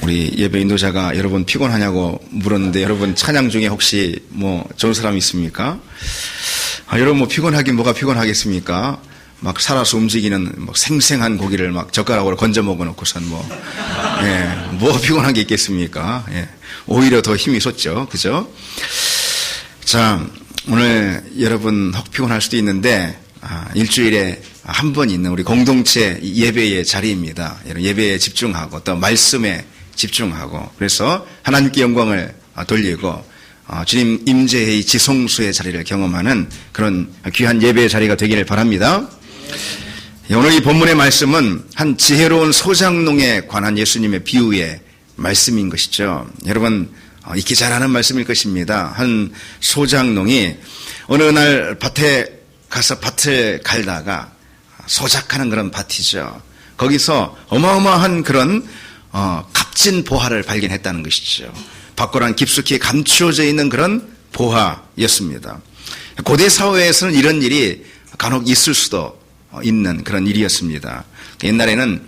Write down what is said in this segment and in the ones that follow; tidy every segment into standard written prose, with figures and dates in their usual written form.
우리 예배 인도자가 여러분 피곤하냐고 물었는데 여러분 찬양 중에 혹시 뭐 좋은 사람 있습니까? 여러분 뭐 피곤하긴 뭐가 피곤하겠습니까? 막 살아서 움직이는 뭐 생생한 고기를 막 젓가락으로 건져 먹어 놓고선 뭐 피곤한 게 있겠습니까? 오히려 더 힘이 솟죠. 그죠? 자, 오늘 여러분 혹 피곤할 수도 있는데 일주일에 한 번 있는 우리 공동체 예배의 자리입니다. 예배에 집중하고 또 말씀에 집중하고 그래서 하나님께 영광을 돌리고 주님 임재의 지성수의 자리를 경험하는 그런 귀한 예배의 자리가 되기를 바랍니다. 오늘 이 본문의 말씀은 한 지혜로운 소작농에 관한 예수님의 비유의 말씀인 것이죠. 여러분 익히 잘 아는 말씀일 것입니다. 한 소작농이 어느 날 밭에 가서 밭을 갈다가 소작하는 그런 밭이죠. 거기서 어마어마한 그런 값진 보화를 발견했다는 것이죠. 밭고랑 깊숙이 감추어져 있는 그런 보화였습니다. 고대 사회에서는 이런 일이 간혹 있을 수도 있는 그런 일이었습니다. 옛날에는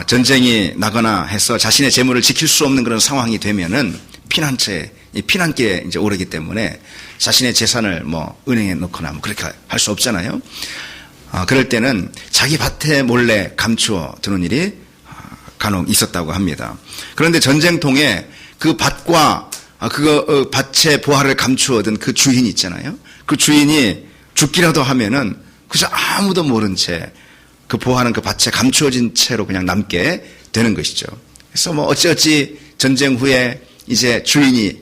전쟁이 나거나 해서 자신의 재물을 지킬 수 없는 그런 상황이 되면은 피난길에 이제 오르기 때문에 자신의 재산을 뭐 은행에 넣거나 뭐 그렇게 할 수 없잖아요. 그럴 때는 자기 밭에 몰래 감추어 두는 일이 간혹 있었다고 합니다. 그런데 전쟁통에 그 밭과 밭의 보화를 감추어 둔 그 주인이 있잖아요. 그 주인이 죽기라도 하면은 그저 아무도 모른 채 그 보화는 그 밭에 감추어진 채로 그냥 남게 되는 것이죠. 그래서 뭐 어찌어찌 전쟁 후에 이제 주인이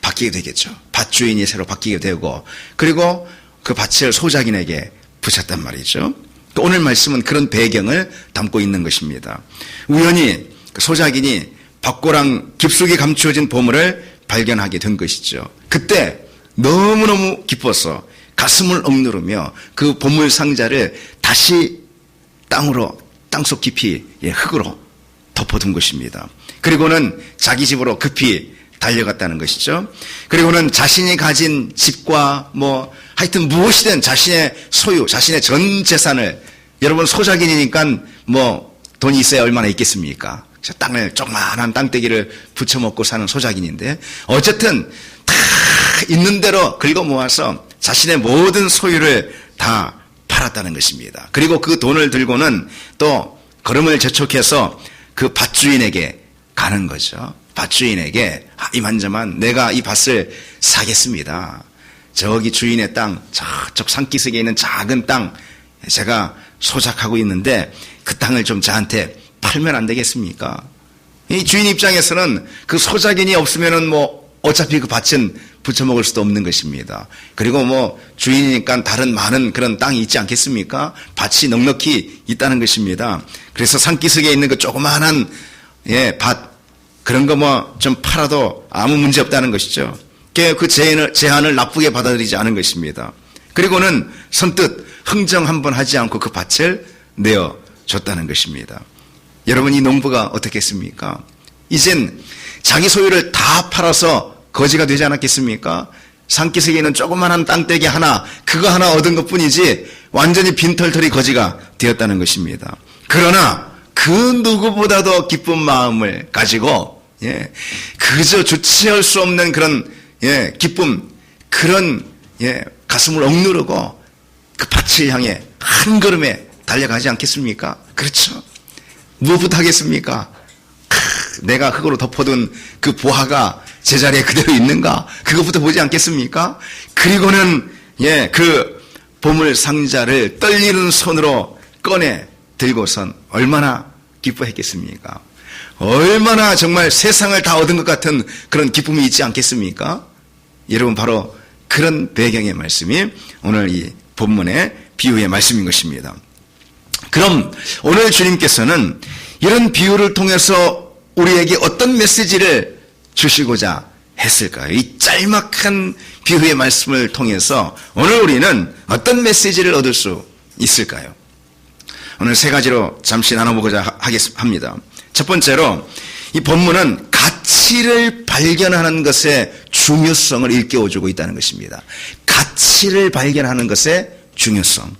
바뀌게 되겠죠. 밭 주인이 새로 바뀌게 되고 그리고 그 밭을 소작인에게 붙였단 말이죠. 오늘 말씀은 그런 배경을 담고 있는 것입니다. 우연히 소작인이 밭고랑 깊숙이 감추어진 보물을 발견하게 된 것이죠. 그때 너무너무 기뻐서 가슴을 억누르며 그 보물 상자를 다시 땅속 깊이 흙으로 덮어둔 것입니다. 그리고는 자기 집으로 급히 달려갔다는 것이죠. 그리고는 자신이 가진 집과 뭐 하여튼 무엇이든 자신의 소유, 자신의 전 재산을 여러분 소작인이니까 뭐 돈이 있어야 얼마나 있겠습니까? 땅을 조그마한 땅떼기를 붙여먹고 사는 소작인인데 어쨌든 다 있는 대로 긁어 모아서 자신의 모든 소유를 다 팔았다는 것입니다. 그리고 그 돈을 들고는 또 걸음을 재촉해서 그 밭주인에게 가는 거죠. 밭주인에게 이만저만 내가 이 밭을 사겠습니다. 저기 주인의 땅, 저쪽 산기슭에 있는 작은 땅 제가 소작하고 있는데 그 땅을 좀 저한테 팔면 안 되겠습니까? 이 주인 입장에서는 그 소작인이 없으면은 뭐 어차피 그 밭은 붙여먹을 수도 없는 것입니다. 그리고 뭐 주인이니까 다른 많은 그런 땅이 있지 않겠습니까? 밭이 넉넉히 있다는 것입니다. 그래서 산기슭에 있는 그 조그마한 밭 그런 거 뭐 좀 팔아도 아무 문제 없다는 것이죠. 그 제안을 나쁘게 받아들이지 않은 것입니다. 그리고는 선뜻 흥정 한번 하지 않고 그 밭을 내어줬다는 것입니다. 여러분 이 농부가 어떻겠습니까? 이젠 자기 소유를 다 팔아서 거지가 되지 않았겠습니까? 산기슭에 있는 조그마한 땅떼기 하나 그거 하나 얻은 것뿐이지 완전히 빈털털이 거지가 되었다는 것입니다. 그러나 그 누구보다도 기쁜 마음을 가지고 그저 주체할 수 없는 그런 기쁨 그런 가슴을 억누르고 그 밭을 향해 한 걸음에 달려가지 않겠습니까? 그렇죠. 무엇부터 하겠습니까? 내가 흙으로 덮어둔 그 보화가 제자리에 그대로 있는가? 그것부터 보지 않겠습니까? 그리고는 그 보물 상자를 떨리는 손으로 꺼내 들고선 얼마나 기뻐했겠습니까? 얼마나 정말 세상을 다 얻은 것 같은 그런 기쁨이 있지 않겠습니까? 여러분 바로 그런 배경의 말씀이 오늘 이 본문의 비유의 말씀인 것입니다. 그럼 오늘 주님께서는 이런 비유를 통해서 우리에게 어떤 메시지를 주시고자 했을까요? 이 짤막한 비유의 말씀을 통해서 오늘 우리는 어떤 메시지를 얻을 수 있을까요? 오늘 세 가지로 잠시 나눠보고자 합니다. 첫 번째로 이 본문은 가치를 발견하는 것의 중요성을 일깨워주고 있다는 것입니다. 가치를 발견하는 것의 중요성.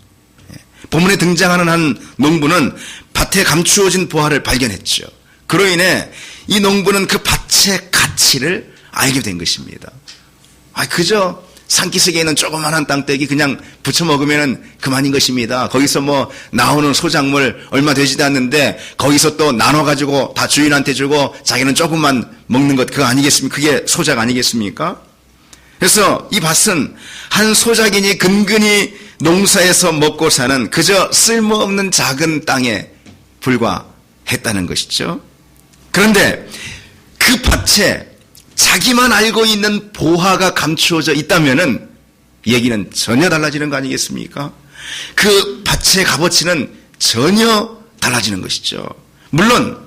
본문에 등장하는 한 농부는 밭에 감추어진 보화를 발견했죠. 그로 인해 이 농부는 그 밭의 가치를 알게 된 것입니다. 그저 산기슭에 있는 조그마한 땅떼기 그냥 부쳐 먹으면 그만인 것입니다. 거기서 뭐 나오는 소작물 얼마 되지도 않는데 거기서 또 나눠가지고 다 주인한테 주고 자기는 조금만 먹는 것 그거 아니겠습니까? 그게 소작 아니겠습니까? 그래서 이 밭은 한 소작인이 근근히 농사에서 먹고 사는 그저 쓸모없는 작은 땅에 불과했다는 것이죠. 그런데 그 밭에 자기만 알고 있는 보화가 감추어져 있다면은 얘기는 전혀 달라지는 거 아니겠습니까? 그 밭의 값어치는 전혀 달라지는 것이죠. 물론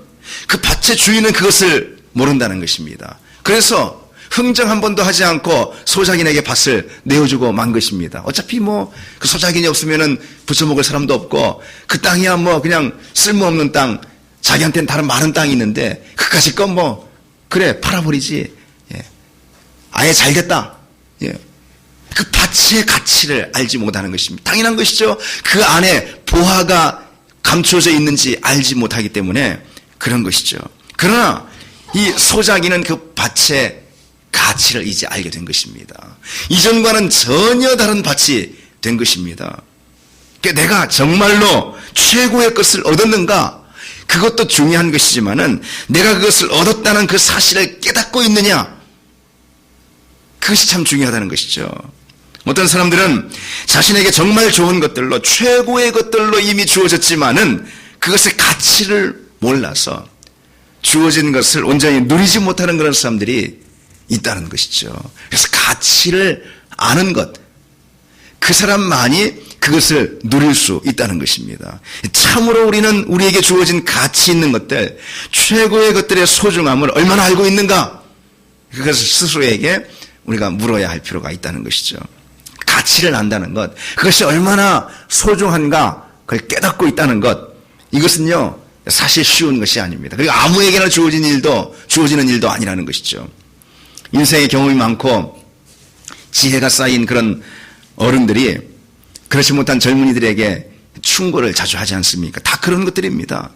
그 밭의 주인은 그것을 모른다는 것입니다. 그래서 흥정 한 번도 하지 않고 소작인에게 밭을 내어주고 만 것입니다. 어차피 뭐 그 소작인이 없으면은 부쳐먹을 사람도 없고 그 땅이야 뭐 그냥 쓸모없는 땅, 자기한테는 다른 많은 땅이 있는데 그까짓 건 뭐 그래 팔아버리지. 아예 잘됐다. 그 밭의 가치를 알지 못하는 것입니다. 당연한 것이죠. 그 안에 보화가 감추어져 있는지 알지 못하기 때문에 그런 것이죠. 그러나 이 소작이는 그 밭의 가치를 이제 알게 된 것입니다. 이전과는 전혀 다른 밭이 된 것입니다. 내가 정말로 최고의 것을 얻었는가? 그것도 중요한 것이지만은 내가 그것을 얻었다는 그 사실을 깨닫고 있느냐? 그것이 참 중요하다는 것이죠. 어떤 사람들은 자신에게 정말 좋은 것들로 최고의 것들로 이미 주어졌지만은 그것의 가치를 몰라서 주어진 것을 온전히 누리지 못하는 그런 사람들이 있다는 것이죠. 그래서 가치를 아는 것, 그 사람만이 그것을 누릴 수 있다는 것입니다. 참으로 우리는 우리에게 주어진 가치 있는 것들, 최고의 것들의 소중함을 얼마나 알고 있는가? 그것을 스스로에게 우리가 물어야 할 필요가 있다는 것이죠. 가치를 안다는 것, 그것이 얼마나 소중한가 그걸 깨닫고 있다는 것, 이것은요 사실 쉬운 것이 아닙니다. 그리고 아무에게나 주어지는 일도 아니라는 것이죠. 인생의 경험이 많고 지혜가 쌓인 그런 어른들이 그렇지 못한 젊은이들에게 충고를 자주 하지 않습니까? 다 그런 것들입니다.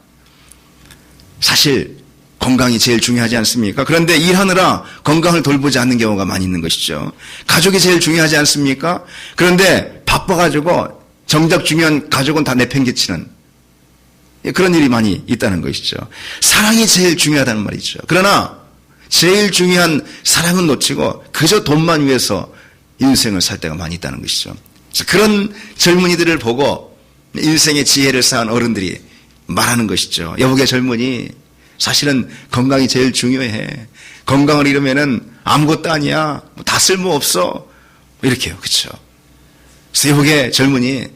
사실 건강이 제일 중요하지 않습니까? 그런데 일하느라 건강을 돌보지 않는 경우가 많이 있는 것이죠. 가족이 제일 중요하지 않습니까? 그런데 바빠가지고 정작 중요한 가족은 다 내팽개치는 그런 일이 많이 있다는 것이죠. 사랑이 제일 중요하다는 말이죠. 그러나 제일 중요한 사랑은 놓치고 그저 돈만 위해서 인생을 살 때가 많이 있다는 것이죠. 그런 젊은이들을 보고 인생의 지혜를 쌓은 어른들이 말하는 것이죠. 여보게 젊은이, 사실은 건강이 제일 중요해. 건강을 잃으면은 아무것도 아니야. 다 쓸모없어. 이렇게요. 그렇죠? 그래서 여보게 젊은이,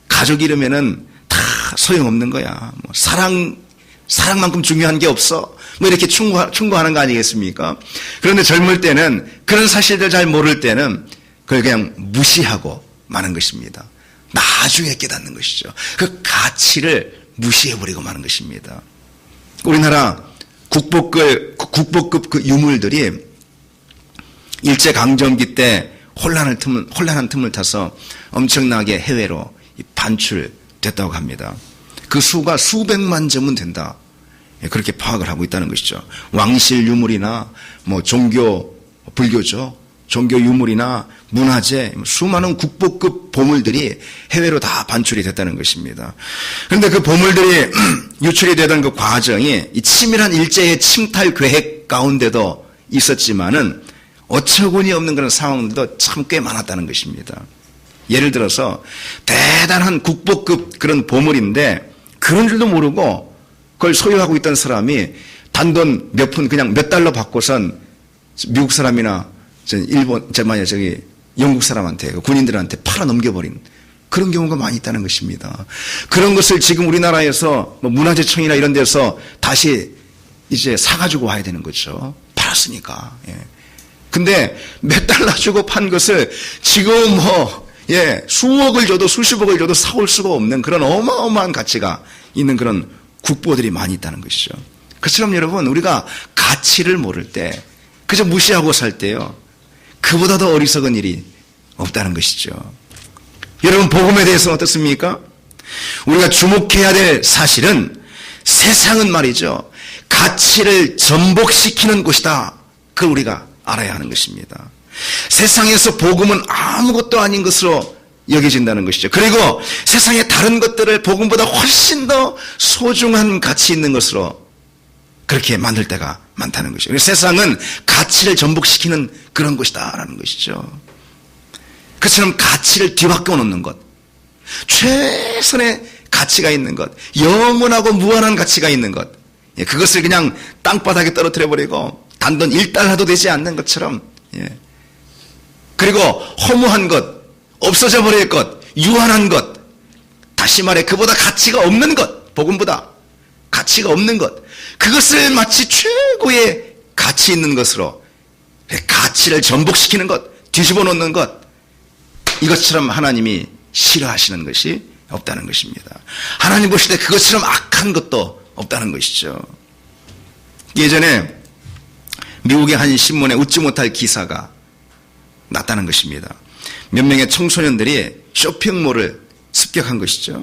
가족 잃으면은 다 소용없는 거야. 뭐 사랑만큼 중요한 게 없어. 뭐 이렇게 충고하는 거 아니겠습니까? 그런데 젊을 때는 그런 사실들 잘 모를 때는 그걸 그냥 무시하고 마는 것입니다. 나중에 깨닫는 것이죠. 그 가치를 무시해버리고 마는 것입니다. 우리나라 국보급 그 유물들이 일제강점기 때 혼란한 틈을 타서 엄청나게 해외로 반출됐다고 합니다. 그 수가 수백만 점은 된다. 그렇게 파악을 하고 있다는 것이죠. 왕실 유물이나 뭐 불교죠. 종교 유물이나 문화재, 수많은 국보급 보물들이 해외로 다 반출이 됐다는 것입니다. 그런데 그 보물들이 유출이 되던 그 과정이 이 치밀한 일제의 침탈 계획 가운데도 있었지만은 어처구니 없는 그런 상황들도 참 꽤 많았다는 것입니다. 예를 들어서 대단한 국보급 그런 보물인데 그런 줄도 모르고 그걸 소유하고 있던 사람이 단돈 몇 푼 그냥 몇 달러 받고선 미국 사람이나 영국 사람한테, 군인들한테 팔아 넘겨버린 그런 경우가 많이 있다는 것입니다. 그런 것을 지금 우리나라에서 뭐 문화재청이나 이런 데서 다시 이제 사가지고 와야 되는 거죠. 팔았으니까. 근데 몇 달러 주고 판 것을 지금 수억을 줘도 수십억을 줘도 사올 수가 없는 그런 어마어마한 가치가 있는 그런 국보들이 많이 있다는 것이죠. 그처럼 여러분, 우리가 가치를 모를 때 그저 무시하고 살 때요, 그보다 더 어리석은 일이 없다는 것이죠. 여러분, 복음에 대해서는 어떻습니까? 우리가 주목해야 될 사실은 세상은 말이죠, 가치를 전복시키는 곳이다. 그걸 우리가 알아야 하는 것입니다. 세상에서 복음은 아무것도 아닌 것으로 여겨진다는 것이죠. 그리고 세상의 다른 것들을 복음보다 훨씬 더 소중한 가치 있는 것으로 그렇게 만들 때가 많다는 것이죠. 세상은 가치를 전복시키는 그런 곳이다 라는 것이죠. 그처럼 가치를 뒤바꿔 놓는 것, 최선의 가치가 있는 것, 영원하고 무한한 가치가 있는 것, 그것을 그냥 땅바닥에 떨어뜨려 버리고 단돈 1달러도 되지 않는 것처럼, 그리고 허무한 것, 없어져 버릴 것, 유한한 것, 다시 말해 그보다 가치가 없는 것, 복음보다 가치가 없는 것, 그것을 마치 최고의 가치 있는 것으로 가치를 전복시키는 것, 뒤집어 놓는 것, 이것처럼 하나님이 싫어하시는 것이 없다는 것입니다. 하나님 보실 때 그것처럼 악한 것도 없다는 것이죠. 예전에 미국의 한 신문에 웃지 못할 기사가 났다는 것입니다. 몇 명의 청소년들이 쇼핑몰을 습격한 것이죠.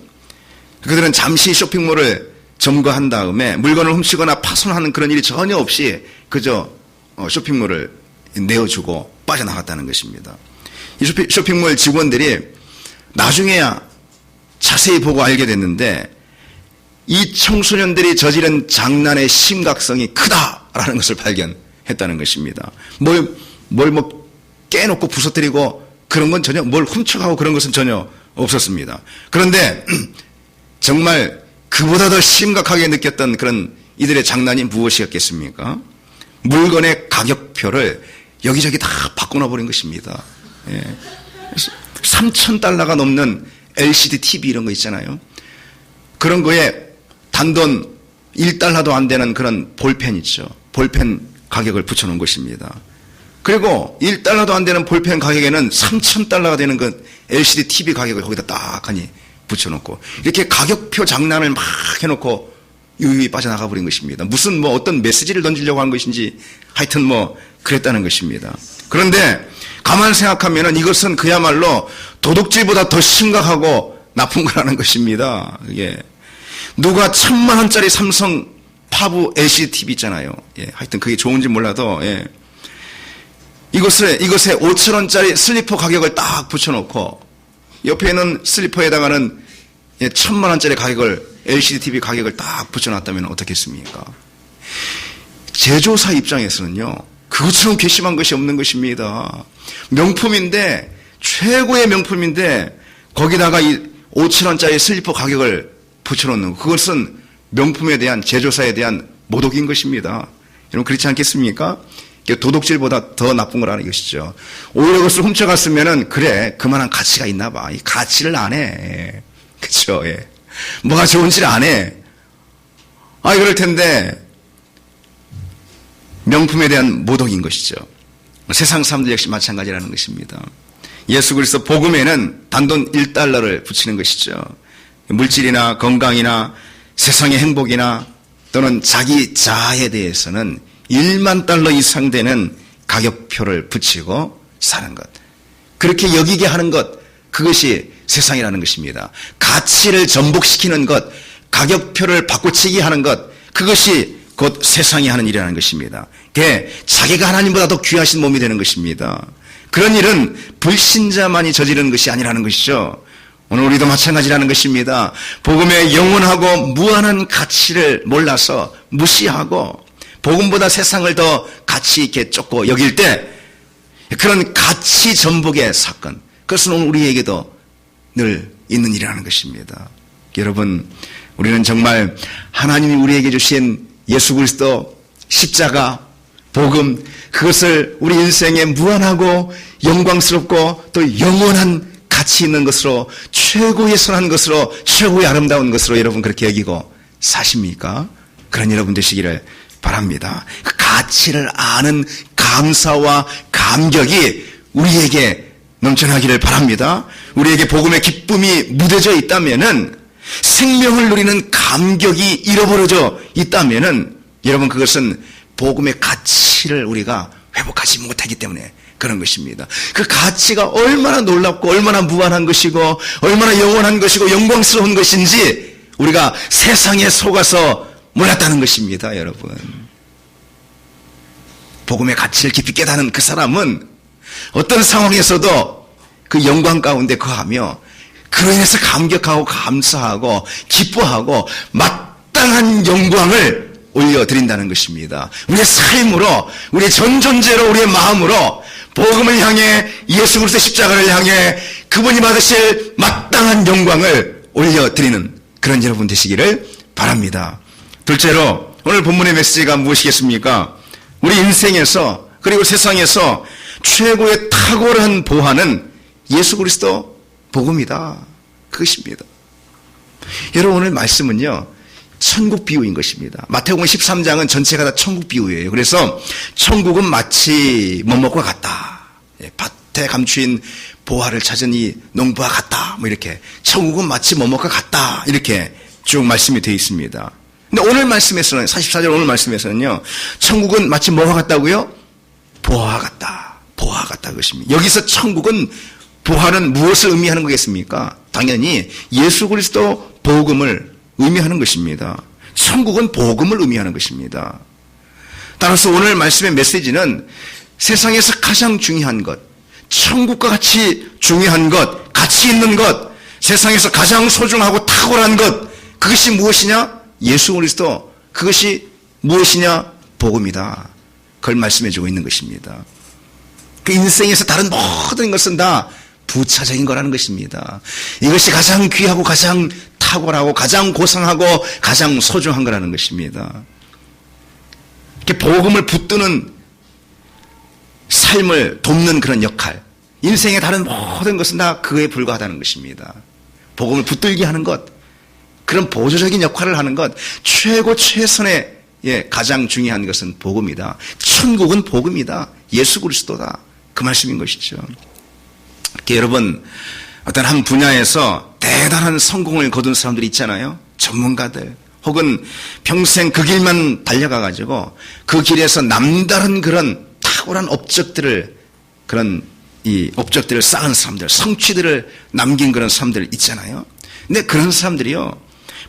그들은 잠시 쇼핑몰을 점거한 다음에 물건을 훔치거나 파손하는 그런 일이 전혀 없이 그저 쇼핑몰을 내어주고 빠져나갔다는 것입니다. 이 쇼핑몰 직원들이 나중에야 자세히 보고 알게 됐는데 이 청소년들이 저지른 장난의 심각성이 크다라는 것을 발견했다는 것입니다. 뭘 깨놓고 부서뜨리고 그런 건 전혀, 뭘 훔쳐가고 그런 것은 전혀 없었습니다. 그런데 정말 그보다 더 심각하게 느꼈던 그런 이들의 장난이 무엇이었겠습니까? 물건의 가격표를 여기저기 다 바꿔놔버린 것입니다. 3,000달러가 넘는 LCD TV 이런 거 있잖아요. 그런 거에 단돈 1달러도 안 되는 그런 볼펜 있죠. 볼펜 가격을 붙여놓은 것입니다. 그리고 1달러도 안 되는 볼펜 가격에는 3,000달러가 되는 그 LCD TV 가격을 거기다 딱 하니 붙여놓고 이렇게 가격표 장난을 막 해놓고 유유히 빠져나가 버린 것입니다. 무슨 어떤 메시지를 던지려고 한 것인지 하여튼 그랬다는 것입니다. 그런데 가만 생각하면은 이것은 그야말로 도둑질보다 더 심각하고 나쁜 거라는 것입니다. 이게 누가 1,000만 원짜리 삼성 파브 LCD TV 있잖아요. 하여튼 그게 좋은지 몰라도 이것에 5,000원짜리 슬리퍼 가격을 딱 붙여놓고 옆에 있는 슬리퍼에다가는 1,000만 원짜리 가격을 LCD TV 가격을 딱 붙여놨다면 어떻겠습니까? 제조사 입장에서는요, 그것처럼 괘씸한 것이 없는 것입니다. 명품인데, 최고의 명품인데 거기다가 이 5,000원짜리 슬리퍼 가격을 붙여놓는 것, 그것은 명품에 대한, 제조사에 대한 모독인 것입니다. 여러분 그렇지 않겠습니까? 도둑질보다 더 나쁜 거라는 것이죠. 오히려 그것을 훔쳐갔으면은 그래 그만한 가치가 있나 봐. 이 가치를 안 해. 그렇죠? 뭐가 좋은지를 안 해. 그럴 텐데 명품에 대한 모독인 것이죠. 세상 사람들 역시 마찬가지라는 것입니다. 예수 그리스도 복음에는 단돈 1달러를 붙이는 것이죠. 물질이나 건강이나 세상의 행복이나 또는 자기 자아에 대해서는 1만 달러 이상 되는 가격표를 붙이고 사는 것, 그렇게 여기게 하는 것, 그것이 세상이라는 것입니다. 가치를 전복시키는 것, 가격표를 바꿔치기 하는 것, 그것이 곧 세상이 하는 일이라는 것입니다. 그게 자기가 하나님보다 더 귀하신 몸이 되는 것입니다. 그런 일은 불신자만이 저지르는 것이 아니라는 것이죠. 오늘 우리도 마찬가지라는 것입니다. 복음의 영원하고 무한한 가치를 몰라서 무시하고 복음보다 세상을 더 가치 있게 쫓고 여길 때 그런 가치 전복의 사건, 그것은 오늘 우리에게도 늘 있는 일이라는 것입니다. 여러분, 우리는 정말 하나님이 우리에게 주신 예수 그리스도 십자가, 복음, 그것을 우리 인생에 무한하고 영광스럽고 또 영원한 가치 있는 것으로, 최고의 선한 것으로, 최고의 아름다운 것으로 여러분 그렇게 여기고 사십니까? 그런 여러분 되시기를 바랍니다. 그 가치를 아는 감사와 감격이 우리에게 넘쳐나기를 바랍니다. 우리에게 복음의 기쁨이 묻어져 있다면은, 생명을 누리는 감격이 잃어버려져 있다면은, 여러분 그것은 복음의 가치를 우리가 회복하지 못하기 때문에 그런 것입니다. 그 가치가 얼마나 놀랍고 얼마나 무한한 것이고 얼마나 영원한 것이고 영광스러운 것인지 우리가 세상에 속아서 몰랐다는 것입니다, 여러분. 복음의 가치를 깊이 깨닫는 그 사람은 어떤 상황에서도 그 영광 가운데 거하며 그로 인해서 감격하고 감사하고 기뻐하고 마땅한 영광을 올려드린다는 것입니다. 우리의 삶으로, 우리의 전 존재로, 우리의 마음으로 복음을 향해, 예수 그리스도의 십자가를 향해 그분이 받으실 마땅한 영광을 올려드리는 그런 여러분 되시기를 바랍니다. 둘째로 오늘 본문의 메시지가 무엇이겠습니까? 우리 인생에서 그리고 세상에서 최고의 탁월한 보화는 예수 그리스도 복음이다. 그것입니다. 여러분, 오늘 말씀은요, 천국 비유인 것입니다. 마태복음 13장은 전체가 다 천국 비유예요. 그래서 천국은 마치 뭐뭐과 같다. 밭에 감추인 보화를 찾은 이 농부와 같다. 뭐 이렇게 천국은 마치 뭐뭐과 같다. 이렇게 쭉 말씀이 되어 있습니다. 근데 오늘 말씀에서는 44절 오늘 말씀에서는요, 천국은 마치 뭐와 같다고요? 보화와 같다. 보화와 같다 그것입니다. 여기서 천국은 보화는 무엇을 의미하는 거겠습니까? 당연히 예수 그리스도 복음을 의미하는 것입니다. 천국은 복음을 의미하는 것입니다. 따라서 오늘 말씀의 메시지는 세상에서 가장 중요한 것, 천국과 같이 중요한 것, 가치 있는 것, 세상에서 가장 소중하고 탁월한 것, 그것이 무엇이냐? 예수 그리스도. 그것이 무엇이냐? 복음이다. 그걸 말씀해주고 있는 것입니다. 그 인생에서 다른 모든 것은 다 부차적인 거라는 것입니다. 이것이 가장 귀하고 가장 탁월하고 가장 고상하고 가장 소중한 거라는 것입니다. 이렇게 복음을 붙드는 삶을 돕는 그런 역할, 인생의 다른 모든 것은 다 그거에 불과하다는 것입니다. 복음을 붙들게 하는 것, 그런 보조적인 역할을 하는 것, 최고 최선의 가장 중요한 것은 복음이다. 천국은 복음이다. 예수 그리스도다. 그 말씀인 것이죠. 여러분, 어떤 한 분야에서 대단한 성공을 거둔 사람들이 있잖아요. 전문가들, 혹은 평생 그 길만 달려가가지고 그 길에서 남다른 그런 탁월한 업적들을, 그런 이 업적들을 쌓은 사람들, 성취들을 남긴 그런 사람들 있잖아요. 근데 그런 사람들이요,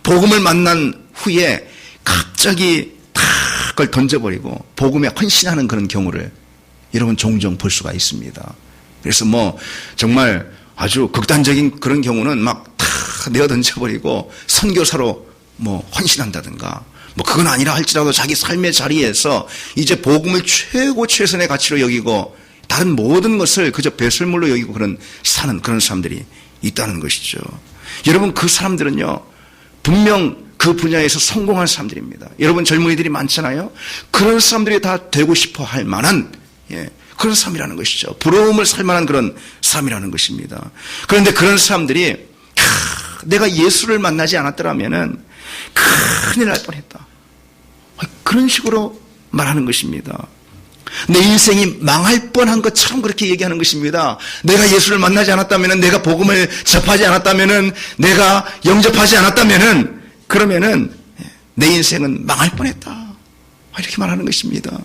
복음을 만난 후에 갑자기 다 그걸 던져버리고 복음에 헌신하는 그런 경우를 여러분 종종 볼 수가 있습니다. 그래서 뭐 정말 아주 극단적인 그런 경우는 막 다 내어 던져버리고 선교사로 뭐 헌신한다든가, 뭐 그건 아니라 할지라도 자기 삶의 자리에서 이제 복음을 최고 최선의 가치로 여기고 다른 모든 것을 그저 배설물로 여기고 사는 그런 사람들이 있다는 것이죠. 여러분, 그 사람들은요, 분명 그 분야에서 성공한 사람들입니다. 여러분, 젊은이들이 많잖아요. 그런 사람들이 다 되고 싶어 할 만한, 그런 삶이라는 것이죠. 부러움을 살 만한 그런 삶이라는 것입니다. 그런데 그런 사람들이 내가 예수를 만나지 않았더라면은 큰일 날 뻔했다. 그런 식으로 말하는 것입니다. 내 인생이 망할 뻔한 것처럼 그렇게 얘기하는 것입니다. 내가 예수를 만나지 않았다면은, 내가 복음을 접하지 않았다면은, 내가 영접하지 않았다면은, 그러면은 내 인생은 망할 뻔했다. 이렇게 말하는 것입니다.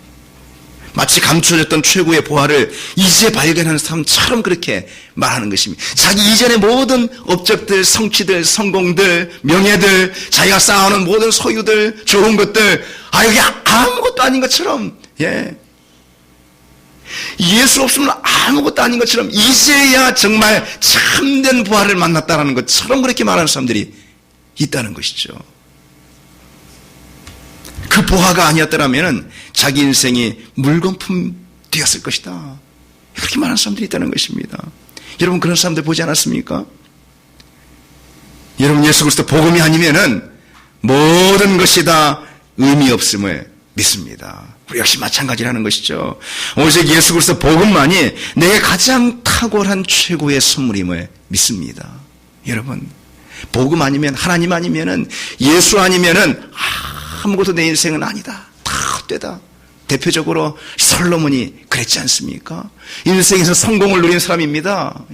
마치 감춰졌던 최고의 보화를 이제 발견하는 사람처럼 그렇게 말하는 것입니다. 자기 이전의 모든 업적들, 성취들, 성공들, 명예들, 자기가 쌓아오는 모든 소유들, 좋은 것들, 이게 아무것도 아닌 것처럼, 예수 없으면 아무것도 아닌 것처럼, 이제야 정말 참된 부활을 만났다는 것처럼 그렇게 말하는 사람들이 있다는 것이죠. 그 보화가 아니었더라면 자기 인생이 물거품 되었을 것이다. 그렇게 말하는 사람들이 있다는 것입니다. 여러분, 그런 사람들 보지 않았습니까? 여러분, 예수 그리스도 복음이 아니면은 모든 것이 다 의미 없음을 믿습니다. 우리 역시 마찬가지라는 것이죠. 오직 예수 그리스도 복음만이 내게 가장 탁월한 최고의 선물임을 믿습니다. 여러분, 복음 아니면, 하나님 아니면은, 예수 아니면은 아무것도 내 인생은 아니다. 다 헛되다. 대표적으로 솔로몬이 그랬지 않습니까? 인생에서 성공을 누린 사람입니다.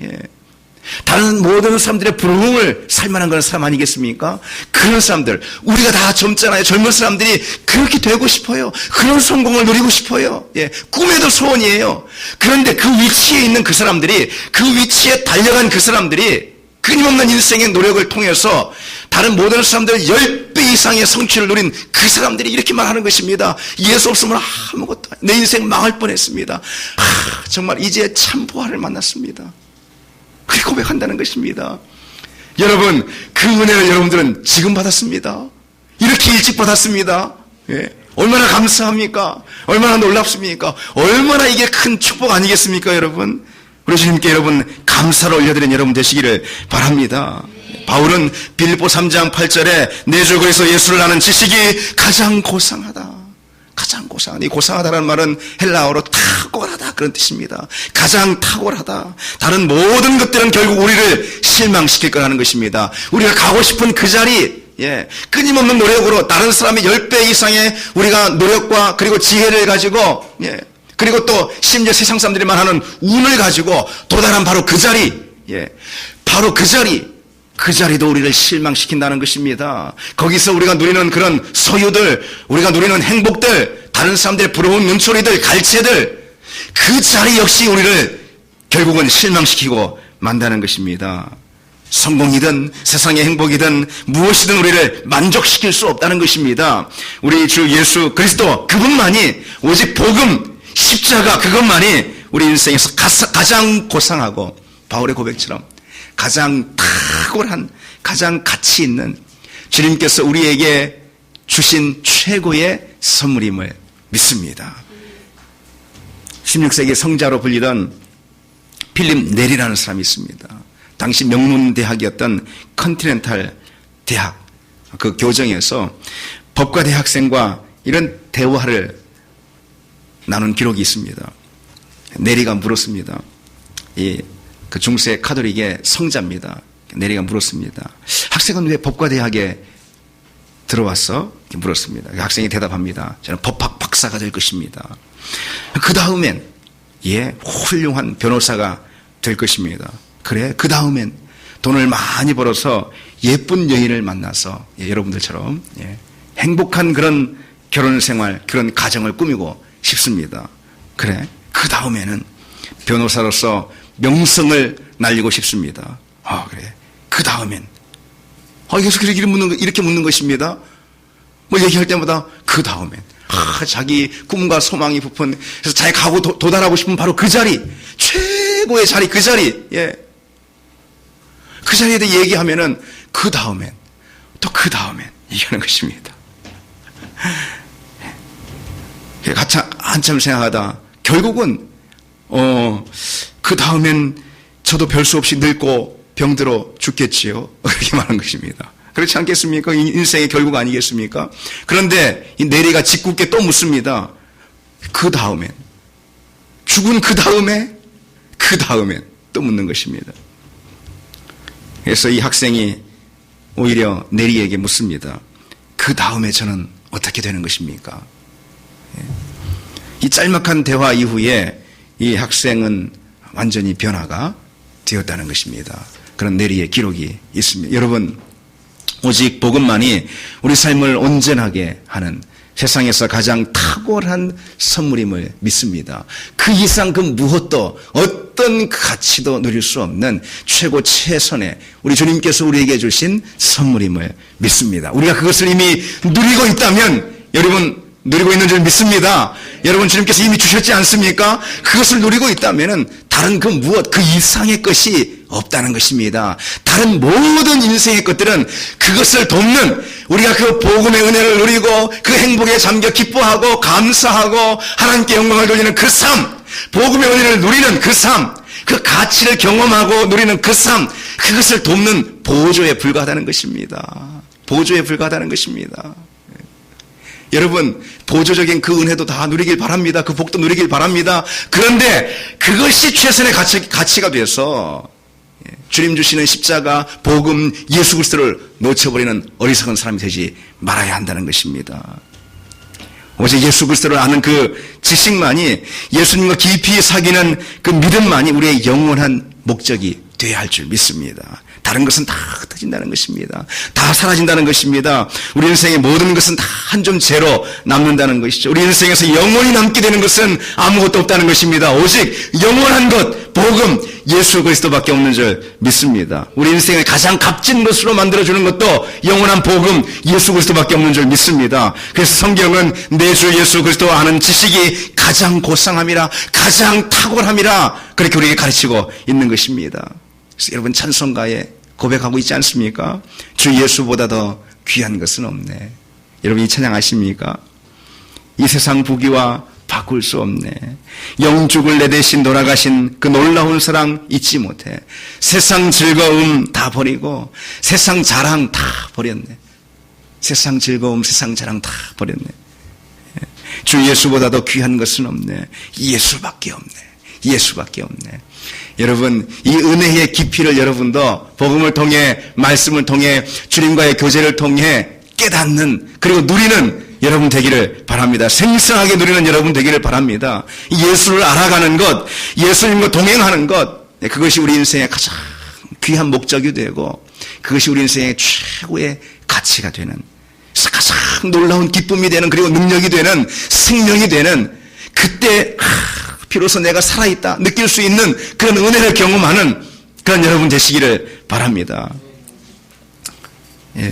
다른 모든 사람들의 부러움을 살만한 그런 사람 아니겠습니까? 그런 사람들, 우리가 다 젊잖아요. 젊은 사람들이 그렇게 되고 싶어요. 그런 성공을 누리고 싶어요. 꿈에도 소원이에요. 그런데 그 위치에 있는 그 사람들이, 그 위치에 달려간 그 사람들이 끊임없는 인생의 노력을 통해서 다른 모든 사람들 10배 10배 이상의 성취를 누린 그 사람들이 이렇게 말하는 것입니다. 예수 없으면 아무것도, 내 인생 망할 뻔했습니다. 정말 이제 참 부활을 만났습니다. 그렇게 고백한다는 것입니다. 여러분, 그 은혜를 여러분들은 지금 받았습니다. 이렇게 일찍 받았습니다. 예. 얼마나 감사합니까? 얼마나 놀랍습니까? 얼마나 이게 큰 축복 아니겠습니까, 여러분? 우리 주님께 여러분 감사를 올려드린 여러분 되시기를 바랍니다. 바울은 빌립보 3장 8절에 내 주 그리스도 예수를 아는 지식이 가장 고상하다. 가장 고상하다. 이 고상하다라는 말은 헬라어로 탁월하다 그런 뜻입니다. 가장 탁월하다. 다른 모든 것들은 결국 우리를 실망시킬 거라는 것입니다. 우리가 가고 싶은 그 자리, 끊임없는 노력으로 다른 사람의 10배 이상의 우리가 노력과 그리고 지혜를 가지고, 그리고 또 심지어 세상 사람들이 말하는 운을 가지고 도달한 바로 그 자리, 바로 그 자리도 우리를 실망시킨다는 것입니다. 거기서 우리가 누리는 그런 소유들, 우리가 누리는 행복들, 다른 사람들의 부러운 눈초리들, 갈채들, 그 자리 역시 우리를 결국은 실망시키고 만다는 것입니다. 성공이든 세상의 행복이든 무엇이든 우리를 만족시킬 수 없다는 것입니다. 우리 주 예수 그리스도 그분만이, 오직 복음, 십자가 그것만이 우리 인생에서 가장 고상하고 바울의 고백처럼 가장 탁월한, 가장 가치 있는 주님께서 우리에게 주신 최고의 선물임을 믿습니다. 16세기 성자로 불리던 필립 넬이라는 사람이 있습니다. 당시 명문대학이었던 컨티넨탈 대학 그 교정에서 법과대 학생과 이런 대화를 나눈 기록이 있습니다. 네리가 물었습니다. 그 중세 카톨릭의 성자입니다. 네리가 물었습니다. 학생은 왜 법과대학에 들어왔어? 이렇게 물었습니다. 그 학생이 대답합니다. 저는 법학 박사가 될 것입니다. 그 다음엔 훌륭한 변호사가 될 것입니다. 그래, 그 다음엔 돈을 많이 벌어서 예쁜 여인을 만나서 여러분들처럼 행복한 그런 결혼 생활, 그런 가정을 꾸미고 싶습니다. 그래, 그 다음에는 변호사로서 명성을 날리고 싶습니다. 그래, 그 다음엔 계속 이렇게 묻는 것입니다. 뭐 얘기할 때마다 그 다음엔 자기 꿈과 소망이 부푼, 그래서 자기가 가고 도달하고 싶은 바로 그 자리, 최고의 자리, 그 자리, 그 자리에 대해 얘기하면은 그 다음엔 또 그 다음엔 얘기하는 것입니다. 한참 생각하다 결국은 그 다음엔 저도 별 수 없이 늙고 병들어 죽겠지요. 그렇게 말하는 것입니다. 그렇지 않겠습니까? 인생의 결국 아니겠습니까? 그런데 이 네리가 짓궂게 또 묻습니다. 그 다음엔, 죽은 그 다음엔 또 묻는 것입니다. 그래서 이 학생이 오히려 네리에게 묻습니다. 그 다음에 저는 어떻게 되는 것입니까? 이 짤막한 대화 이후에 이 학생은 완전히 변화가 되었다는 것입니다. 그런 네리의 기록이 있습니다. 여러분, 오직 복음만이 우리 삶을 온전하게 하는 세상에서 가장 탁월한 선물임을 믿습니다. 그 이상 그 무엇도 어떤 가치도 누릴 수 없는 최고 최선의 우리 주님께서 우리에게 주신 선물임을 믿습니다. 우리가 그것을 이미 누리고 있다면, 여러분 누리고 있는 줄 믿습니다. 여러분 주님께서 이미 주셨지 않습니까? 그것을 누리고 있다면 다른 그 무엇, 그 이상의 것이 없다는 것입니다. 다른 모든 인생의 것들은 그것을 돕는, 우리가 그 복음의 은혜를 누리고 그 행복에 잠겨 기뻐하고 감사하고 하나님께 영광을 돌리는 그 삶, 복음의 은혜를 누리는 그 삶, 그 가치를 경험하고 누리는 그 삶, 그것을 돕는 보조에 불과하다는 것입니다. 보조에 불과하다는 것입니다. 여러분, 보조적인 그 은혜도 다 누리길 바랍니다. 그 복도 누리길 바랍니다. 그런데 그것이 최선의 가치가 돼서 주님 주시는 십자가, 복음, 예수 그리스도를 놓쳐버리는 어리석은 사람이 되지 말아야 한다는 것입니다. 오직 예수 그리스도를 아는 그 지식만이, 예수님과 깊이 사귀는 그 믿음만이 우리의 영원한 목적이 되어야 할 줄 믿습니다. 다른 것은 다 흩어진다는 것입니다. 다 사라진다는 것입니다. 우리 인생의 모든 것은 다 한 점 재로 남는다는 것이죠. 우리 인생에서 영원히 남게 되는 것은 아무것도 없다는 것입니다. 오직 영원한 것, 복음, 예수 그리스도밖에 없는 줄 믿습니다. 우리 인생을 가장 값진 것으로 만들어주는 것도 영원한 복음, 예수 그리스도밖에 없는 줄 믿습니다. 그래서 성경은 내 주 예수 그리스도 아는 지식이 가장 고상함이라, 가장 탁월함이라 그렇게 우리에게 가르치고 있는 것입니다. 그래서 여러분 찬송가에 고백하고 있지 않습니까? 주 예수보다 더 귀한 것은 없네. 여러분 이 찬양 아십니까? 이 세상 부귀와 바꿀 수 없네. 영죽을 내 대신 돌아가신 그 놀라운 사랑 잊지 못해. 세상 즐거움 다 버리고 세상 자랑 다 버렸네. 세상 즐거움, 세상 자랑 다 버렸네. 주 예수보다 더 귀한 것은 없네. 예수밖에 없네. 예수밖에 없네. 여러분 이 은혜의 깊이를 여러분도 복음을 통해, 말씀을 통해, 주님과의 교제를 통해 깨닫는, 그리고 누리는 여러분 되기를 바랍니다. 생생하게 누리는 여러분 되기를 바랍니다. 예수를 알아가는 것, 예수님과 동행하는 것, 그것이 우리 인생의 가장 귀한 목적이 되고 그것이 우리 인생의 최고의 가치가 되는, 가장 놀라운 기쁨이 되는, 그리고 능력이 되는, 생명이 되는, 그때 비로소 내가 살아있다 느낄 수 있는 그런 은혜를 경험하는 그런 여러분 되시기를 바랍니다. 예.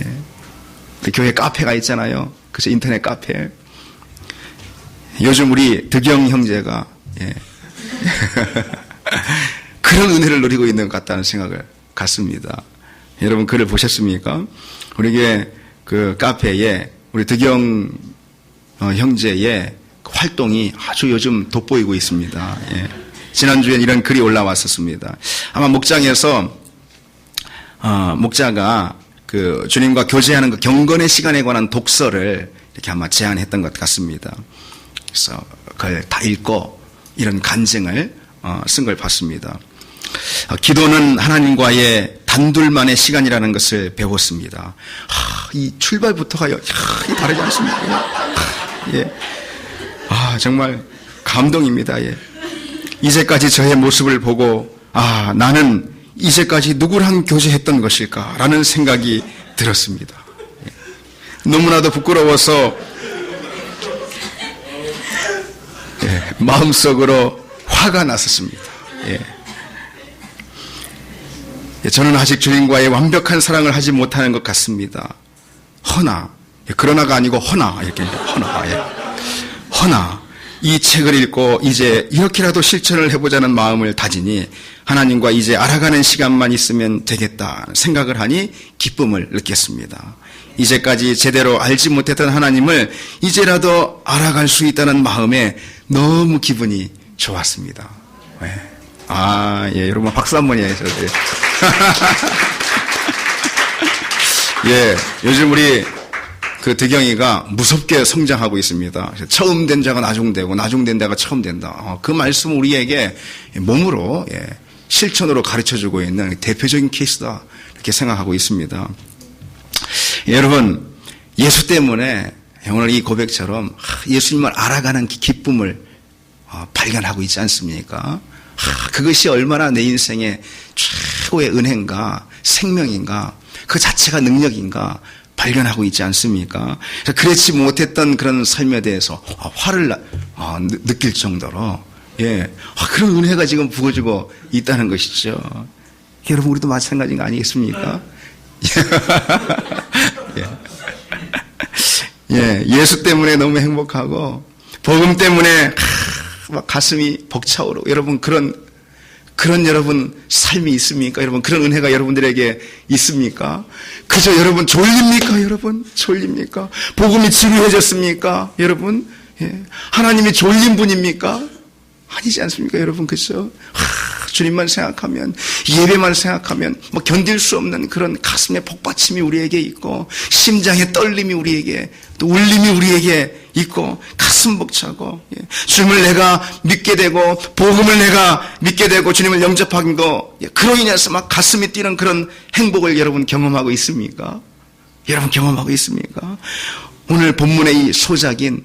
교회 카페가 있잖아요. 그래서 인터넷 카페. 요즘 우리 득영 형제가 그런 은혜를 누리고 있는 것 같다는 생각을 갖습니다. 여러분 글을 보셨습니까? 우리게 그 카페에 우리 득영 형제의 활동이 아주 요즘 돋보이고 있습니다. 예. 지난주엔 이런 글이 올라왔었습니다. 아마 목장에서 목자가 그 주님과 교제하는 그 경건의 시간에 관한 독서를 이렇게 아마 제안했던 것 같습니다. 그래서 그걸 다 읽고 이런 간증을 쓴 걸 봤습니다. 기도는 하나님과의 단둘만의 시간이라는 것을 배웠습니다. 이 출발부터가 다르지 않습니까? 예. 정말 감동입니다. 예. 이제까지 저의 모습을 보고 나는 이제까지 누구랑 교제했던 것일까라는 생각이 들었습니다. 예. 너무나도 부끄러워서 마음속으로 화가 났었습니다. 예. 저는 아직 주님과의 완벽한 사랑을 하지 못하는 것 같습니다. 허나, 그러나가 아니고 허나, 이렇게 허나, 허나 이 책을 읽고 이제 이렇게라도 실천을 해보자는 마음을 다지니 하나님과 이제 알아가는 시간만 있으면 되겠다 생각을 하니 기쁨을 느꼈습니다. 이제까지 제대로 알지 못했던 하나님을 이제라도 알아갈 수 있다는 마음에 너무 기분이 좋았습니다. 여러분 박수 한번 해주세요. 요즘 우리 그 득영이가 무섭게 성장하고 있습니다. 처음 된 자가 나중되고 나중된 자가 처음 된다. 그 말씀을 우리에게 몸으로 실천으로 가르쳐주고 있는 대표적인 케이스다 이렇게 생각하고 있습니다. 여러분 예수 때문에 오늘 이 고백처럼 예수님을 알아가는 기쁨을 발견하고 있지 않습니까? 그것이 얼마나 내 인생의 최고의 은혜인가, 생명인가, 그 자체가 능력인가 발견하고 있지 않습니까? 그렇지 못했던 그런 삶에 대해서 화를 느낄 정도로 그런 은혜가 지금 부어지고 있다는 것이죠. 여러분 우리도 마찬가지인 거 아니겠습니까? 예수 때문에 너무 행복하고 복음 때문에 막 가슴이 벅차오르고 여러분 그런 여러분 삶이 있습니까? 여러분 그런 은혜가 여러분들에게 있습니까? 그저 여러분 졸립니까? 여러분 졸립니까? 복음이 지루해졌습니까? 여러분 하나님이 졸린 분입니까? 아니지 않습니까? 여러분 그죠? 주님만 생각하면 예배만 생각하면 뭐 견딜 수 없는 그런 가슴의 복받침이 우리에게 있고 심장의 떨림이 우리에게 또 울림이 우리에게 있고 가슴 벅차고 주님을 내가 믿게 되고 복음을 내가 믿게 되고 주님을 영접하는 거 그로 인해서 막 가슴이 뛰는 그런 행복을 여러분 경험하고 있습니까? 여러분 경험하고 있습니까? 오늘 본문의 이 소작인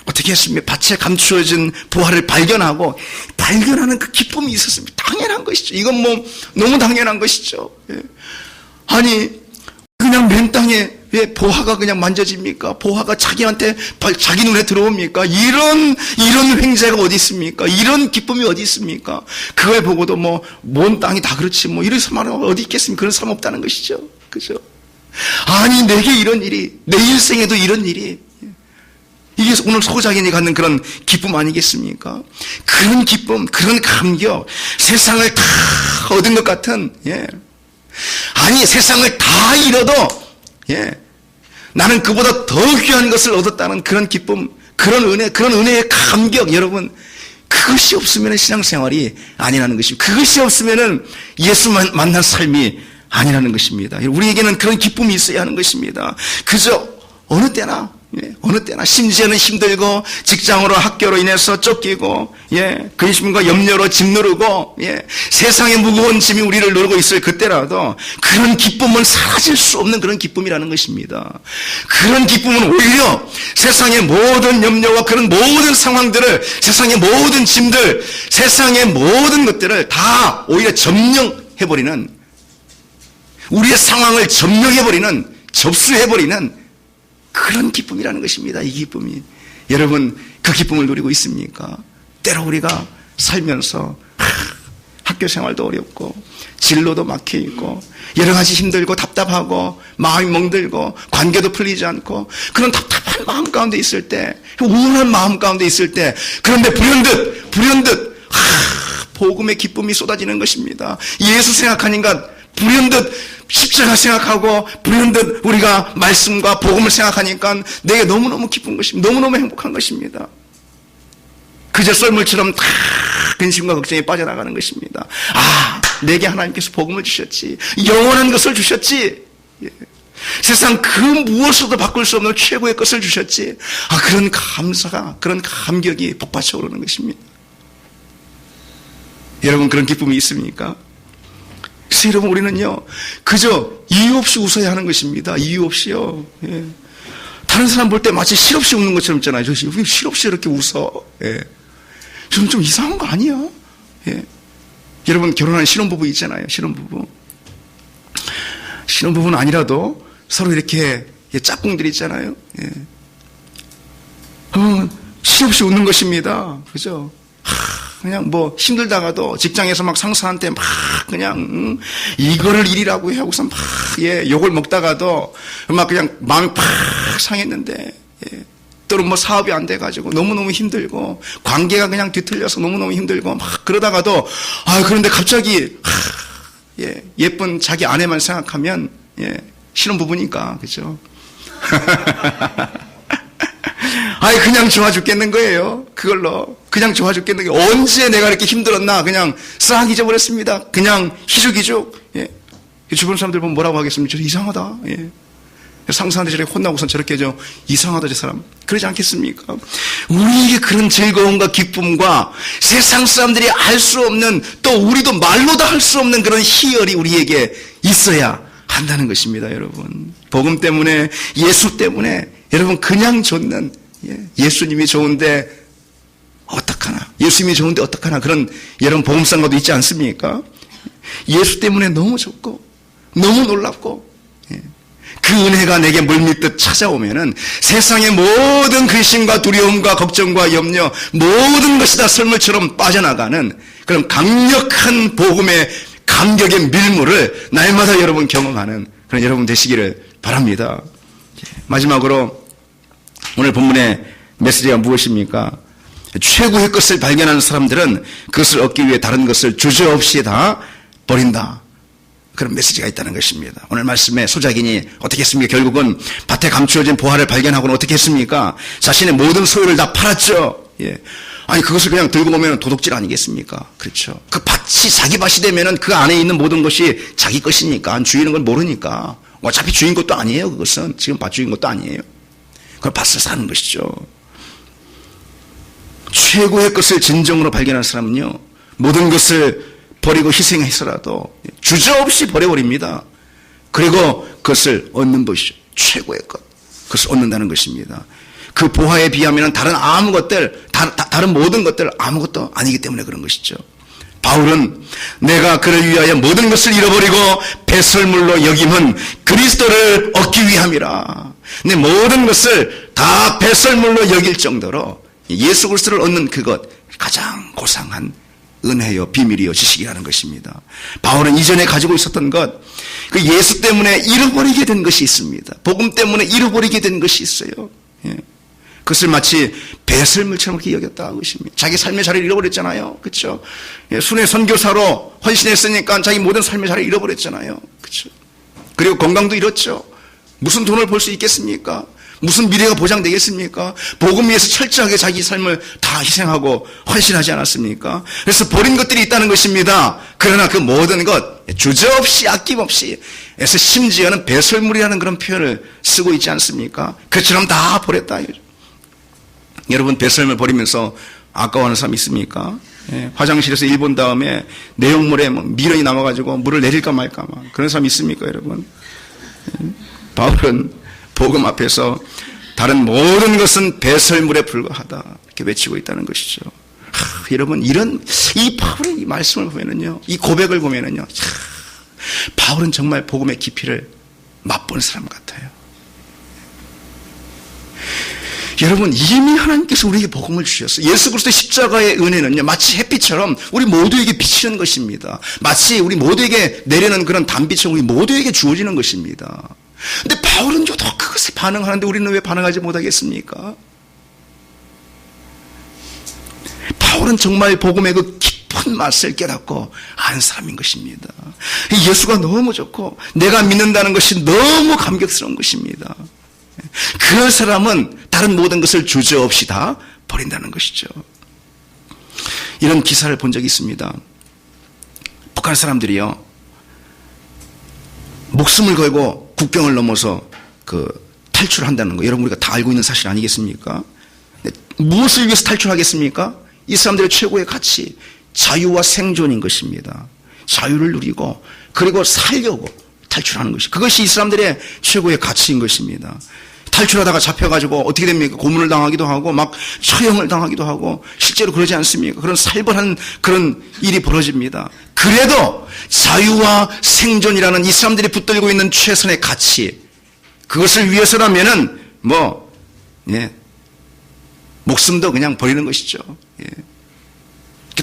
어떻게 했습니까? 밭에 감추어진 보화를 발견하는 그 기쁨이 있었습니다. 당연한 것이죠. 이건 뭐 너무 당연한 것이죠. 아니 그냥 맨 땅에 왜 보화가 그냥 만져집니까? 보화가 자기한테, 자기 눈에 들어옵니까? 이런 횡재가 어디 있습니까? 이런 기쁨이 어디 있습니까? 그걸 보고도 먼 땅이 다 그렇지, 이런 삶은 어디 있겠습니까? 그런 삶 없다는 것이죠. 그죠? 아니, 내게 이런 일이, 내 인생에도 이런 일이, 이게 오늘 소자견이 갖는 그런 기쁨 아니겠습니까? 그런 기쁨, 그런 감격, 세상을 다 얻은 것 같은, 아니, 세상을 다 잃어도, 나는 그보다 더 귀한 것을 얻었다는 그런 기쁨, 그런 은혜, 그런 은혜의 감격, 여러분, 그것이 없으면 신앙생활이 아니라는 것입니다. 그것이 없으면 예수 만난 삶이 아니라는 것입니다. 우리에게는 그런 기쁨이 있어야 하는 것입니다. 그저 어느 때나 심지어는 힘들고 직장으로 학교로 인해서 쫓기고 근심과 염려로 짐 누르고 세상의 무거운 짐이 우리를 누르고 있을 그때라도 그런 기쁨은 사라질 수 없는 그런 기쁨이라는 것입니다. 그런 기쁨은 오히려 세상의 모든 염려와 그런 모든 상황들을, 세상의 모든 짐들, 세상의 모든 것들을 다 오히려 점령해버리는, 우리의 상황을 점령해버리는, 접수해버리는 그런 기쁨이라는 것입니다. 이 기쁨이. 여러분, 그 기쁨을 누리고 있습니까? 때로 우리가 살면서 학교 생활도 어렵고 진로도 막혀있고 여러 가지 힘들고 답답하고 마음이 멍들고 관계도 풀리지 않고 그런 답답한 마음 가운데 있을 때, 우울한 마음 가운데 있을 때, 그런데 불현듯 복음의 기쁨이 쏟아지는 것입니다. 예수 생각하니까 불현듯 십자가 생각하고 불현듯 우리가 말씀과 복음을 생각하니까 내게 너무너무 기쁜 것입니다. 너무너무 행복한 것입니다. 그저 썰물처럼 다 근심과 걱정에 빠져나가는 것입니다. 내게 하나님께서 복음을 주셨지, 영원한 것을 주셨지, 세상 그 무엇으로도 바꿀 수 없는 최고의 것을 주셨지, 그런 감사가, 그런 감격이 복받쳐 오르는 것입니다. 여러분, 그런 기쁨이 있습니까? 그래서 여러분, 우리는요, 그저 이유 없이 웃어야 하는 것입니다. 이유 없이요. 다른 사람 볼 때 마치 실없이 웃는 것처럼 있잖아요. 저 실없이 이렇게 웃어. 저는 좀 이상한 거 아니야? 여러분, 결혼한 신혼부부 있잖아요. 신혼부부는 아니라도 서로 이렇게 짝꿍들 있잖아요. 실없이 웃는 것입니다. 그죠? 그냥 힘들다가도 직장에서 막 상사한테 막 그냥 이거를 일이라고 해 하고서 막 욕을 먹다가도 막 그냥 마음이 팍 상했는데, 또는 사업이 안 돼가지고 너무너무 힘들고 관계가 그냥 뒤틀려서 너무너무 힘들고 막 그러다가도 그런데 갑자기 예쁜 자기 아내만 생각하면 신혼부부니까, 그죠? 그냥 좋아 죽겠는 거예요. 그걸로 그냥 좋아 죽겠는 게, 언제 내가 이렇게 힘들었나 그냥 싹 잊어버렸습니다. 그냥 희죽희죽. 주변 사람들 보면 뭐라고 하겠습니까? 저 이상하다. 상사한테 저렇게 혼나고선 저렇게 이상하다 저 사람, 그러지 않겠습니까? 우리에게 그런 즐거움과 기쁨과 세상 사람들이 알 수 없는, 또 우리도 말로도 할 수 없는 그런 희열이 우리에게 있어야 한다는 것입니다. 여러분, 복음 때문에, 예수 때문에 여러분 그냥 좋는, 예수님이 좋은데 어떡하나, 예수님이 좋은데 어떡하나, 그런 여러분 복음상가도 있지 않습니까? 예수 때문에 너무 좋고 너무 놀랍고, 그 은혜가 내게 물밀듯 찾아오면은 세상의 모든 근심과 두려움과 걱정과 염려, 모든 것이 다 썰물처럼 빠져나가는 그런 강력한 복음의 감격의 밀물을 날마다 여러분 경험하는 그런 여러분 되시기를 바랍니다. 마지막으로 오늘 본문의 메시지가 무엇입니까? 최고의 것을 발견하는 사람들은 그것을 얻기 위해 다른 것을 주저없이 다 버린다. 그런 메시지가 있다는 것입니다. 오늘 말씀에 소작인이 어떻게 했습니까? 결국은 밭에 감추어진 보화를 발견하고는 어떻게 했습니까? 자신의 모든 소유를 다 팔았죠. 아니, 그것을 그냥 들고 오면 도둑질 아니겠습니까? 그렇죠. 그 밭이 자기 밭이 되면은 그 안에 있는 모든 것이 자기 것이니까, 주인은 걸 모르니까. 어차피 주인 것도 아니에요. 그것은 지금 밭 주인 것도 아니에요. 그걸 밭을 사는 것이죠. 최고의 것을 진정으로 발견한 사람은요, 모든 것을 버리고 희생해서라도 주저없이 버려버립니다. 그리고 그것을 얻는 것이죠. 최고의 것, 그것을 얻는다는 것입니다. 그 보화에 비하면 다른 아무 것들, 다른 모든 것들 아무것도 아니기 때문에 그런 것이죠. 바울은 내가 그를 위하여 모든 것을 잃어버리고 배설물로 여김은 그리스도를 얻기 위함이라. 내 모든 것을 다 배설물로 여길 정도로 예수 그리스도를 얻는 그것, 가장 고상한 은혜요 비밀이요 지식이라는 것입니다. 바울은 이전에 가지고 있었던 것, 그 예수 때문에 잃어버리게 된 것이 있습니다. 복음 때문에 잃어버리게 된 것이 있어요. 그것을 마치 배설물처럼 그렇게 여겼다는 것입니다. 자기 삶의 자리를 잃어버렸잖아요. 그렇죠? 순회 선교사로 헌신했으니까 자기 모든 삶의 자리를 잃어버렸잖아요. 그렇죠? 그리고 건강도 잃었죠. 무슨 돈을 벌 수 있겠습니까? 무슨 미래가 보장되겠습니까? 복음 위해서 철저하게 자기 삶을 다 희생하고 헌신하지 않았습니까? 그래서 버린 것들이 있다는 것입니다. 그러나 그 모든 것 주저없이 아낌없이 해서 심지어는 배설물이라는 그런 표현을 쓰고 있지 않습니까? 그처럼 다 버렸다. 여러분, 배설물 버리면서 아까워하는 사람 있습니까? 화장실에서 일 본 다음에 내용물에 미련이 남아가지고 물을 내릴까 말까 그런 사람 있습니까, 여러분? 바울은 복음 앞에서 다른 모든 것은 배설물에 불과하다 이렇게 외치고 있다는 것이죠. 여러분, 이 바울의 이 말씀을 보면은요, 이 고백을 보면은요, 바울은 정말 복음의 깊이를 맛보는 사람 같아요. 여러분, 이미 하나님께서 우리에게 복음을 주셨어요. 예수 그리스도의 십자가의 은혜는요, 마치 햇빛처럼 우리 모두에게 비치는 것입니다. 마치 우리 모두에게 내리는 그런 단비처럼 우리 모두에게 주어지는 것입니다. 근데 바울은 더 그것에 반응하는데 우리는 왜 반응하지 못하겠습니까? 바울은 정말 복음의 그 깊은 맛을 깨닫고 아는 사람인 것입니다. 예수가 너무 좋고 내가 믿는다는 것이 너무 감격스러운 것입니다. 그 사람은 다른 모든 것을 주저없이 다 버린다는 것이죠. 이런 기사를 본 적이 있습니다. 북한 사람들이요, 목숨을 걸고 국경을 넘어서 탈출한다는 거, 여러분 우리가 다 알고 있는 사실 아니겠습니까? 무엇을 위해서 탈출하겠습니까? 이 사람들의 최고의 가치, 자유와 생존인 것입니다. 자유를 누리고 그리고 살려고 탈출하는 것이, 그것이 이 사람들의 최고의 가치인 것입니다. 탈출하다가 잡혀가지고 어떻게 됩니까? 고문을 당하기도 하고 막 처형을 당하기도 하고, 실제로 그러지 않습니까? 그런 살벌한 그런 일이 벌어집니다. 그래도 자유와 생존이라는 이 사람들이 붙들고 있는 최선의 가치, 그것을 위해서라면은 목숨도 그냥 버리는 것이죠.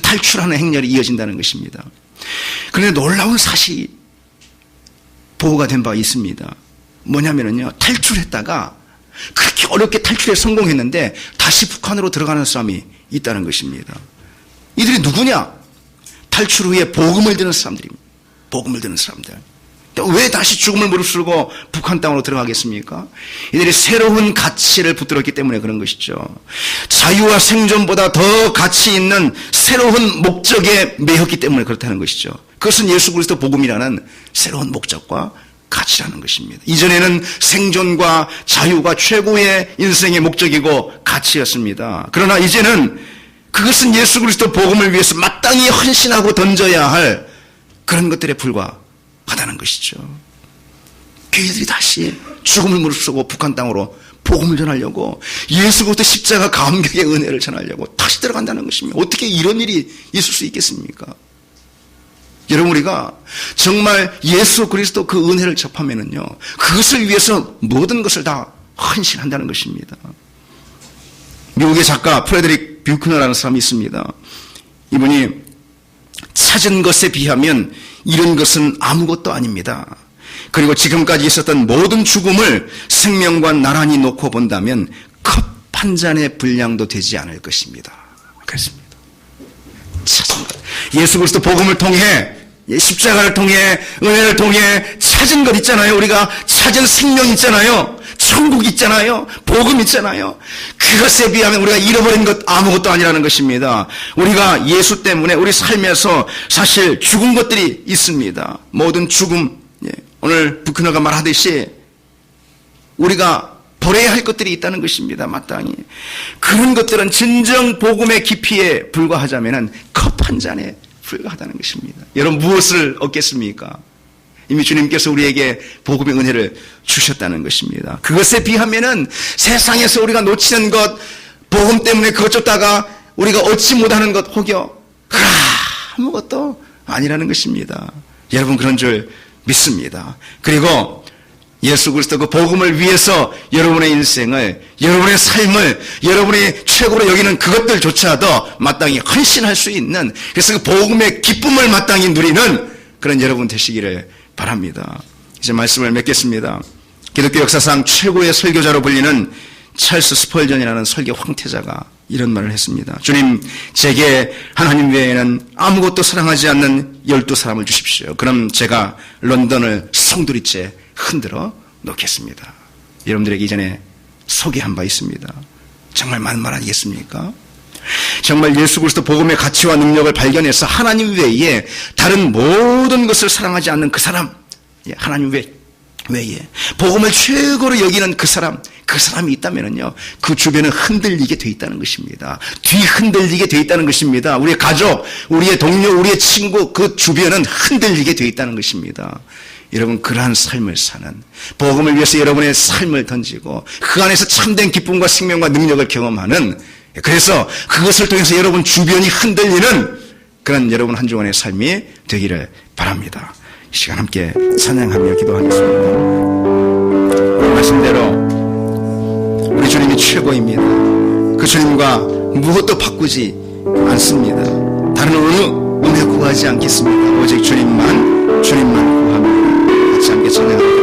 탈출하는 행렬이 이어진다는 것입니다. 그런데 놀라운 사실이 보고가 된 바가 있습니다. 뭐냐면요, 탈출했다가 그렇게 어렵게 탈출에 성공했는데 다시 북한으로 들어가는 사람이 있다는 것입니다. 이들이 누구냐? 탈출 후에 복음을 듣는 사람들입니다. 복음을 듣는 사람들. 왜 다시 죽음을 무릅쓰고 북한 땅으로 들어가겠습니까? 이들이 새로운 가치를 붙들었기 때문에 그런 것이죠. 자유와 생존보다 더 가치 있는 새로운 목적에 매였기 때문에 그렇다는 것이죠. 그것은 예수 그리스도 복음이라는 새로운 목적과 가치라는 것입니다. 이전에는 생존과 자유가 최고의 인생의 목적이고 가치였습니다. 그러나 이제는 그것은 예수 그리스도 복음을 위해서 마땅히 헌신하고 던져야 할 그런 것들에 불과하다는 것이죠. 교회들이 다시 죽음을 무릅쓰고 북한 땅으로 복음을 전하려고, 예수 그리스도 십자가 감격의 은혜를 전하려고 다시 들어간다는 것입니다. 어떻게 이런 일이 있을 수 있겠습니까? 여러분, 우리가 정말 예수 그리스도 그 은혜를 접하면은요, 그것을 위해서 모든 것을 다 헌신한다는 것입니다. 미국의 작가 프레드릭 뷰크너라는 사람이 있습니다. 이분이 찾은 것에 비하면 이런 것은 아무것도 아닙니다. 그리고 지금까지 있었던 모든 죽음을 생명과 나란히 놓고 본다면 컵 한 잔의 분량도 되지 않을 것입니다. 그렇습니다. 찾은 것, 예수 그리스도 복음을 통해, 십자가를 통해, 은혜를 통해 찾은 것 있잖아요. 우리가 찾은 생명 있잖아요. 천국 있잖아요. 복음 있잖아요. 그것에 비하면 우리가 잃어버린 것 아무것도 아니라는 것입니다. 우리가 예수 때문에 우리 삶에서 사실 죽은 것들이 있습니다. 모든 죽음, 오늘 부크너가 말하듯이 우리가 버려야 할 것들이 있다는 것입니다. 마땅히. 그런 것들은 진정 복음의 깊이에 불과하자면 컵 한 잔에 불과하다는 것입니다. 여러분, 무엇을 얻겠습니까? 이미 주님께서 우리에게 복음의 은혜를 주셨다는 것입니다. 그것에 비하면은 세상에서 우리가 놓치는 것, 복음 때문에 그것 쫓다가 우리가 얻지 못하는 것, 혹여 아무것도 아니라는 것입니다. 여러분 그런 줄 믿습니다. 그리고 예수 그리스도 그 복음을 위해서 여러분의 인생을, 여러분의 삶을, 여러분이 최고로 여기는 그것들조차도 마땅히 헌신할 수 있는, 그래서 그 복음의 기쁨을 마땅히 누리는 그런 여러분 되시기를 바랍니다. 이제 말씀을 맺겠습니다. 기독교 역사상 최고의 설교자로 불리는 찰스 스펄전이라는 설교 황태자가 이런 말을 했습니다. 주님, 제게 하나님 외에는 아무것도 사랑하지 않는 12사람을 주십시오. 그럼 제가 런던을 송두리째 흔들어 놓겠습니다. 여러분들에게 이전에 소개한 바 있습니다. 정말 많은 말 아니겠습니까? 정말 예수 그리스도 복음의 가치와 능력을 발견해서 하나님 외에 다른 모든 것을 사랑하지 않는 그 사람, 하나님 외에 복음을 최고로 여기는 그 사람이 있다면요, 그 주변은 흔들리게 돼 있다는 것입니다. 뒤흔들리게 돼 있다는 것입니다. 우리의 가족, 우리의 동료, 우리의 친구, 그 주변은 흔들리게 돼 있다는 것입니다. 여러분, 그러한 삶을 사는, 복음을 위해서 여러분의 삶을 던지고 그 안에서 참된 기쁨과 생명과 능력을 경험하는, 그래서 그것을 통해서 여러분 주변이 흔들리는 그런 여러분 한 주간의 삶이 되기를 바랍니다. 이 시간 함께 찬양하며 기도하겠습니다. 말씀대로 우리 주님이 최고입니다. 그 주님과 무엇도 바꾸지 않습니다. 다른 어느 은혜 구하지 않겠습니다. 오직 주님만 구합니다. 같이 함께 찬양합니다.